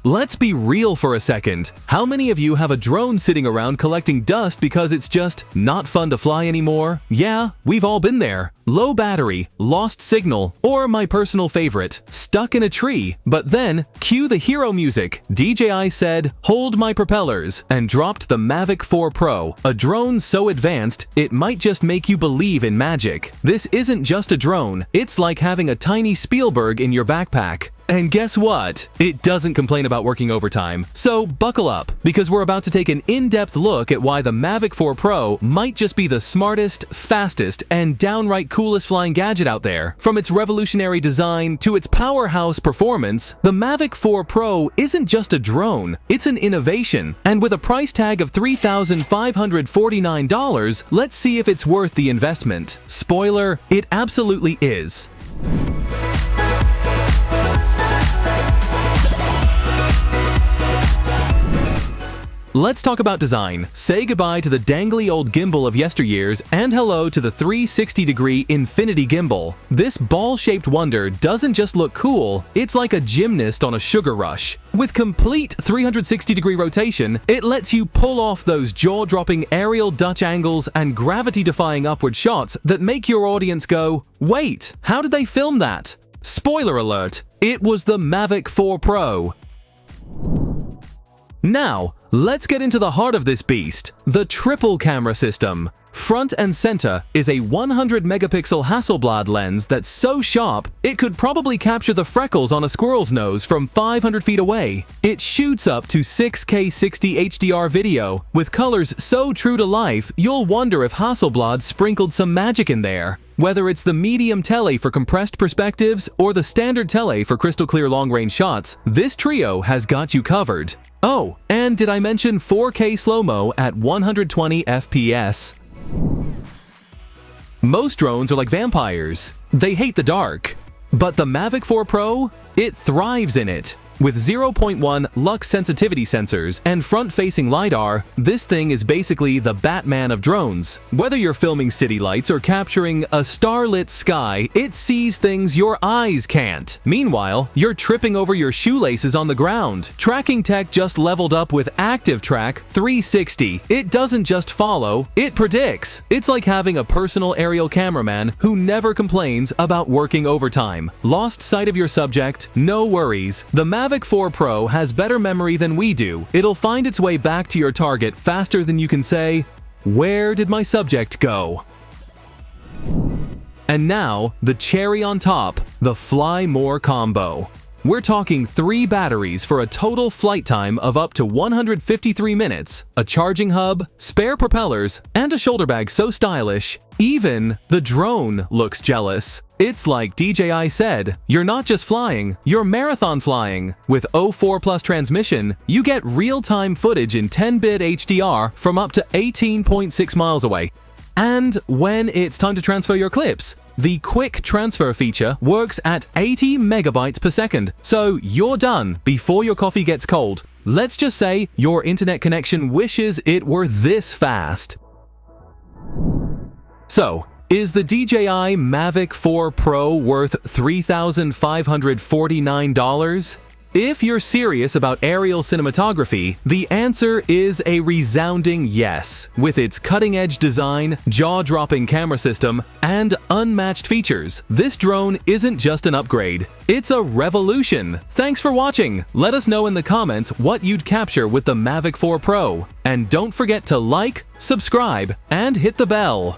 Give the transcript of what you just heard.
Let's be real for a second. How many of you have a drone sitting around collecting dust because it's just not fun to fly anymore? Yeah, we've all been there. Low battery, lost signal, or my personal favorite, stuck in a tree. But then, cue the hero music. DJI said, "Hold my propellers," and dropped the Mavic 4 Pro, a drone so advanced it might just make you believe in magic. This isn't just a drone, it's like having a tiny Spielberg in your backpack. And guess what? It doesn't complain about working overtime. So buckle up, because we're about to take an in-depth look at why the Mavic 4 Pro might just be the smartest, fastest, and downright coolest flying gadget out there. From its revolutionary design to its powerhouse performance, the Mavic 4 Pro isn't just a drone, it's an innovation. And with a price tag of $3,549, let's see if it's worth the investment. Spoiler, it absolutely is. Let's talk about design. Say goodbye to the dangly old gimbal of yesteryears and hello to the 360-degree infinity gimbal. This ball-shaped wonder doesn't just look cool, it's like a gymnast on a sugar rush. With complete 360-degree rotation, it lets you pull off those jaw-dropping aerial Dutch angles and gravity-defying upward shots that make your audience go, "Wait, how did they film that?" Spoiler alert, it was the Mavic 4 Pro. Now, let's get into the heart of this beast, the triple camera system. Front and center is a 100-megapixel Hasselblad lens that's so sharp, it could probably capture the freckles on a squirrel's nose from 500 feet away. It shoots up to 6K 60 HDR video, with colors so true to life, you'll wonder if Hasselblad sprinkled some magic in there. Whether it's the medium tele for compressed perspectives or the standard tele for crystal clear long-range shots, this trio has got you covered. Oh, and did I mention 4K slow-mo at 120 FPS? Most drones are like vampires. They hate the dark. But the Mavic 4 Pro? It thrives in it. With 0.1 lux sensitivity sensors and front-facing LiDAR, this thing is basically the Batman of drones. Whether you're filming city lights or capturing a starlit sky, it sees things your eyes can't. Meanwhile, you're tripping over your shoelaces on the ground. Tracking tech just leveled up with Active Track 360. It doesn't just follow, it predicts. It's like having a personal aerial cameraman who never complains about working overtime. Lost sight of your subject? No worries. The Mavic 4 Pro has better memory than we do. It'll find its way back to your target faster than you can say, "Where did my subject go?" And now, the cherry on top, the Fly More combo. We're talking 3 batteries for a total flight time of up to 153 minutes, a charging hub, spare propellers, and a shoulder bag so stylish, even the drone looks jealous. It's like DJI said, you're not just flying, you're marathon flying. With 04+ transmission, you get real-time footage in 10-bit HDR from up to 18.6 miles away. And when it's time to transfer your clips, the quick transfer feature works at 80 megabytes per second, so you're done before your coffee gets cold. Let's just say your internet connection wishes it were this fast. So, is the DJI Mavic 4 Pro worth $3,549? If you're serious about aerial cinematography, the answer is a resounding yes. With its cutting-edge design, jaw-dropping camera system, and unmatched features, this drone isn't just an upgrade. It's a revolution. Thanks for watching. Let us know in the comments what you'd capture with the Mavic 4 Pro. And don't forget to like, subscribe, and hit the bell.